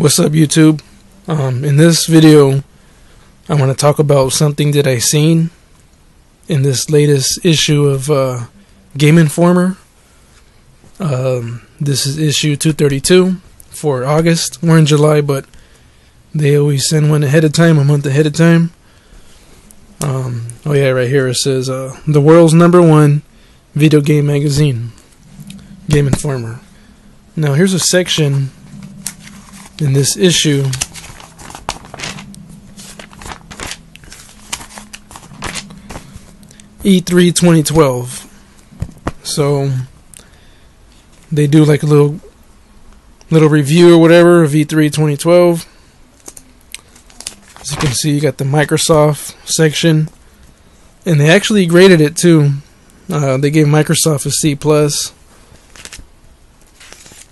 What's up, YouTube? In this video, I want to talk about something that I seen in this latest issue of Game Informer. This is issue 232 for August. We're in July, but they always send one ahead of time, a month ahead of time. Oh yeah, right here it says the world's #1 video game magazine, Game Informer. Now here's a section in this issue E3 2012. So they do like a little review or whatever of E3 2012. As you can see, you got the Microsoft section, and they actually graded it too. They gave Microsoft a C+.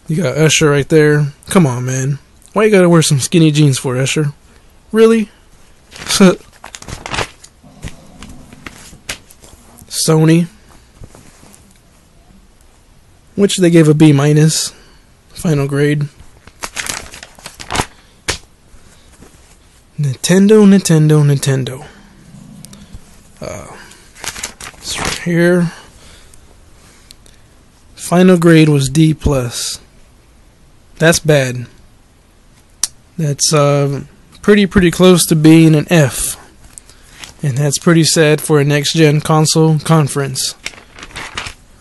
You got Usher right there. Come on, man. Why you gotta wear some skinny jeans for, Usher? Really? Sony, which they gave a B-, final grade. Nintendo. It's right here. Final grade was D+. That's bad. That's pretty close to being an F. And that's pretty sad for a next-gen console conference.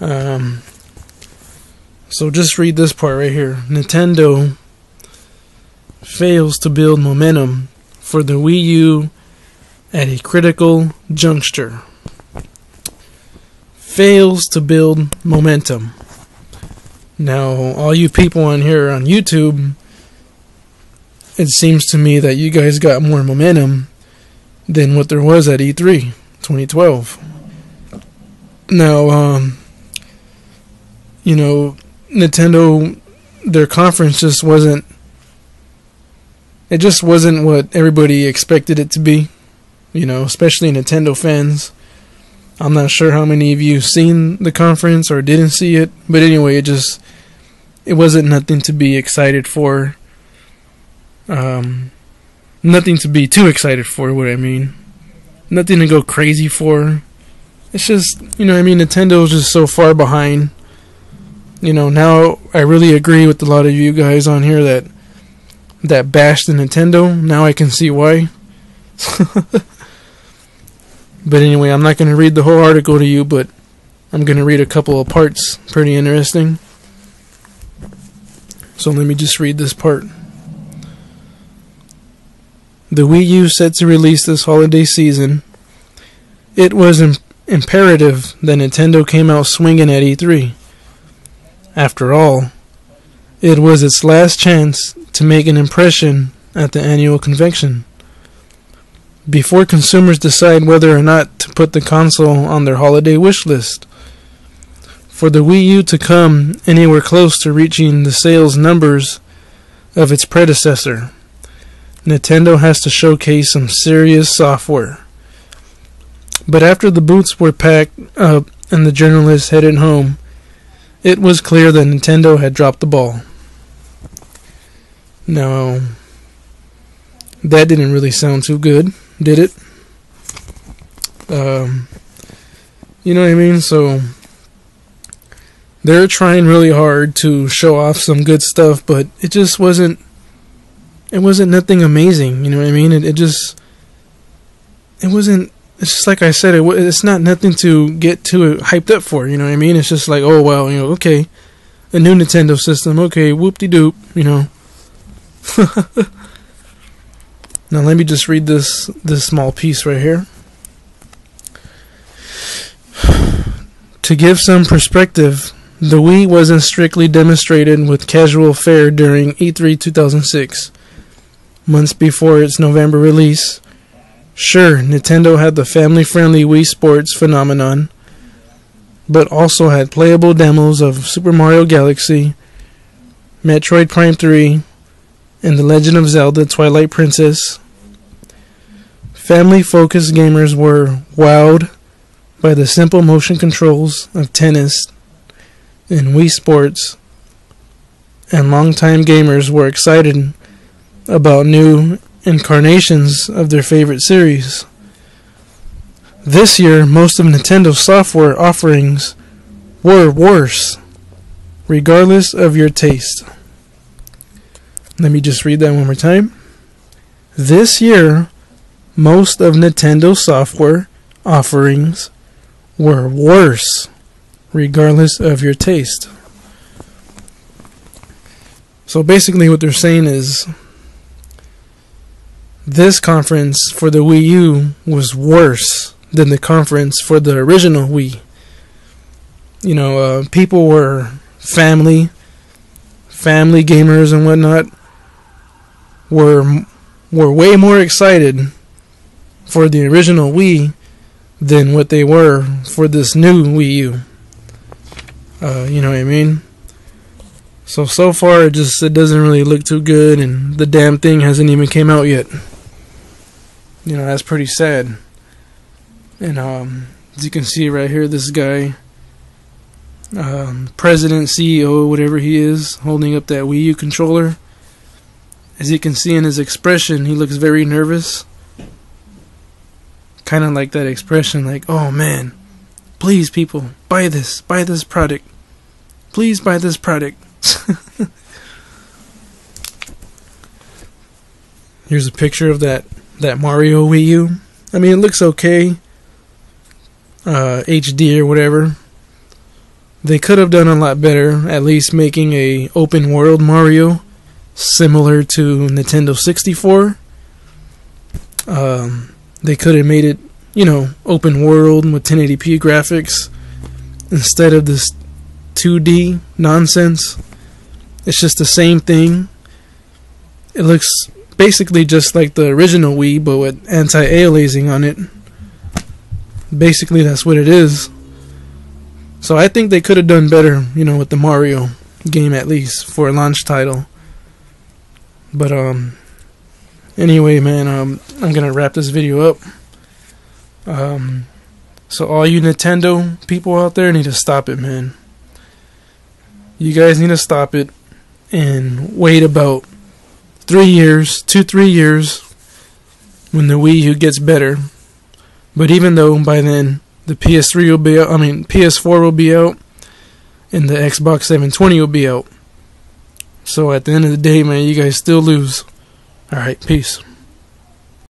So just read this part right here. Nintendo fails to build momentum for the Wii U at a critical juncture. Fails to build momentum. Now, all you people on here on YouTube, it seems to me that you guys got more momentum than what there was at E3 2012. Now, Nintendo, their conference just wasn't what everybody expected it to be, especially Nintendo fans. I'm not sure how many of you seen the conference or didn't see it, but anyway, it wasn't nothing to be excited for. Nothing to be too excited for, what I mean. Nothing to go crazy for. It's just, Nintendo's just so far behind. Now I really agree with a lot of you guys on here that bashed the Nintendo. Now I can see why. But anyway, I'm not going to read the whole article to you, but I'm going to read a couple of parts. Pretty interesting. So let me just read this part. The Wii U set to release this holiday season. It was imperative that Nintendo came out swinging at E3. After all, it was its last chance to make an impression at the annual convention. Before consumers decide whether or not to put the console on their holiday wish list. For the Wii U to come anywhere close to reaching the sales numbers of its predecessor, Nintendo has to showcase some serious software. But after the booths were packed up and the journalists headed home, it was clear that Nintendo had dropped the ball. Now, that didn't really sound too good, did it? You know what I mean? So, they're trying really hard to show off some good stuff, but it just wasn't nothing amazing, you know what I mean? It's just like I said, it's not nothing to get too hyped up for, you know what I mean? It's just like, oh, well, okay, a new Nintendo system, okay, whoop-de-doop, Now let me just read this small piece right here. To give some perspective, the Wii wasn't strictly demonstrated with casual fare during E3 2006. Months before its November release, sure, Nintendo had the family-friendly Wii Sports phenomenon, but also had playable demos of Super Mario Galaxy, Metroid Prime 3, and The Legend of Zelda Twilight Princess. Family-focused gamers were wowed by the simple motion controls of tennis and Wii Sports, and longtime gamers were excited about new incarnations of their favorite series. This year, most of Nintendo's software offerings were worse, regardless of your taste. Let me just read that one more time. This year, most of Nintendo's software offerings were worse, regardless of your taste. So basically what they're saying is this conference for the Wii U was worse than the conference for the original Wii. You know, people were family gamers and whatnot were way more excited for the original Wii than what they were for this new Wii U. You know what I mean? So far it doesn't really look too good, and the damn thing hasn't even came out yet. You know, that's pretty sad. And as you can see right here, this guy, president, CEO, whatever he is, holding up that Wii U controller. As you can see in his expression, he looks very nervous. Kind of like that expression, like, oh man, please people, buy this product. Please buy this product. Here's a picture of that Mario Wii U. I mean, it looks okay. HD or whatever. They could have done a lot better, at least making a open world Mario similar to Nintendo 64. They could have made it, you know, open world with 1080p graphics instead of this 2D nonsense. It's just the same thing. It looks basically just like the original Wii, but with anti-aliasing on it. Basically, that's what it is. So I think they could have done better, you know, with the Mario game, at least for a launch title. But anyway, man, I'm gonna wrap this video up. So all you Nintendo people out there need to stop it, man. You guys need to stop it and wait about 3 years, 2-3 years, when the Wii U gets better. But even though by then the PS3 will be out, PS4 will be out, and the Xbox 720 will be out. So at the end of the day, man, you guys still lose. Alright, peace.